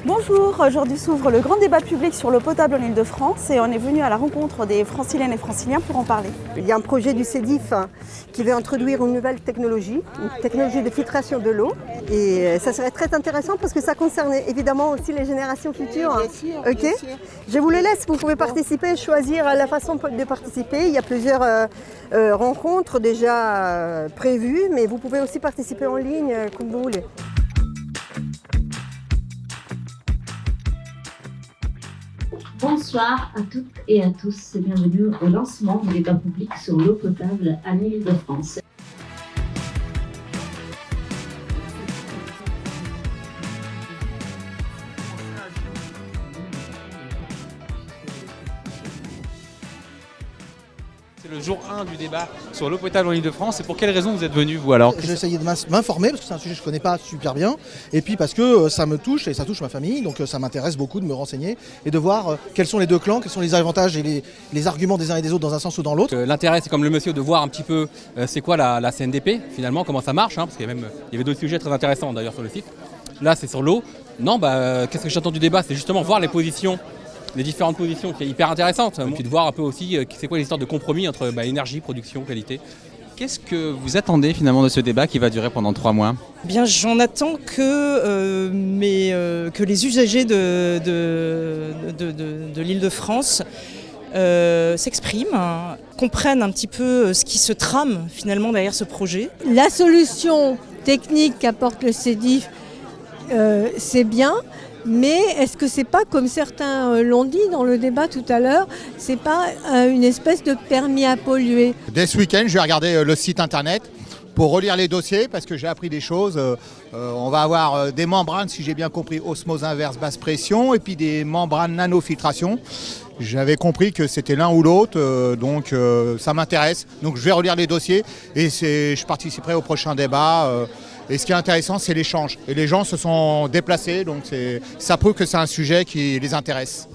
Bonjour, aujourd'hui s'ouvre le grand débat public sur l'eau potable en Île-de-France et on est venu à la rencontre des franciliennes et franciliens pour en parler. Il y a un projet du CEDIF qui veut introduire une nouvelle technologie, une technologie de filtration de l'eau. Et ça serait très intéressant parce que ça concerne évidemment aussi les générations futures. Bien sûr, Ok. bien sûr. Je vous les laisse, vous pouvez participer, choisir la façon de participer. Il y a plusieurs rencontres déjà prévues, mais vous pouvez aussi participer en ligne comme vous voulez. Bonsoir à toutes et à tous et bienvenue au lancement du débat public sur l'eau potable à l'Île-de-France. C'est le jour 1 du débat sur l'eau potable en Île-de-France. Et pour quelles raisons vous êtes venu, vous alors? J'ai essayé de m'informer parce que c'est un sujet que je ne connais pas super bien. Et puis parce que ça me touche et ça touche ma famille. Donc ça m'intéresse beaucoup de me renseigner et de voir quels sont les deux clans, quels sont les avantages et les arguments des uns et des autres dans un sens ou dans l'autre. L'intérêt, c'est comme le monsieur de voir un petit peu c'est quoi la CNDP, finalement, comment ça marche. Parce qu'il y avait d'autres sujets très intéressants d'ailleurs sur le site. Là, c'est sur l'eau. Non, qu'est-ce que j'attends du débat? C'est justement voir les positions. Les différentes positions qui est hyper intéressante, et puis de voir un peu aussi c'est quoi l'histoire de compromis entre énergie, production, qualité. Qu'est-ce que vous attendez finalement de ce débat qui va durer pendant 3 mois? Bien, j'en attends que les usagers de l'Île-de-France s'expriment, comprennent un petit peu ce qui se trame finalement derrière ce projet. La solution technique qu'apporte le CEDIF, c'est bien. Mais est-ce que c'est pas, comme certains l'ont dit dans le débat tout à l'heure, c'est pas une espèce de permis à polluer? Dès ce week-end, je vais regarder le site internet pour relire les dossiers parce que j'ai appris des choses. On va avoir des membranes, si j'ai bien compris, osmose inverse basse pression et puis des membranes nanofiltration. J'avais compris que c'était l'un ou l'autre, donc ça m'intéresse. Donc je vais relire les dossiers et je participerai au prochain débat. Et ce qui est intéressant, c'est l'échange. Et les gens se sont déplacés, donc ça prouve que c'est un sujet qui les intéresse.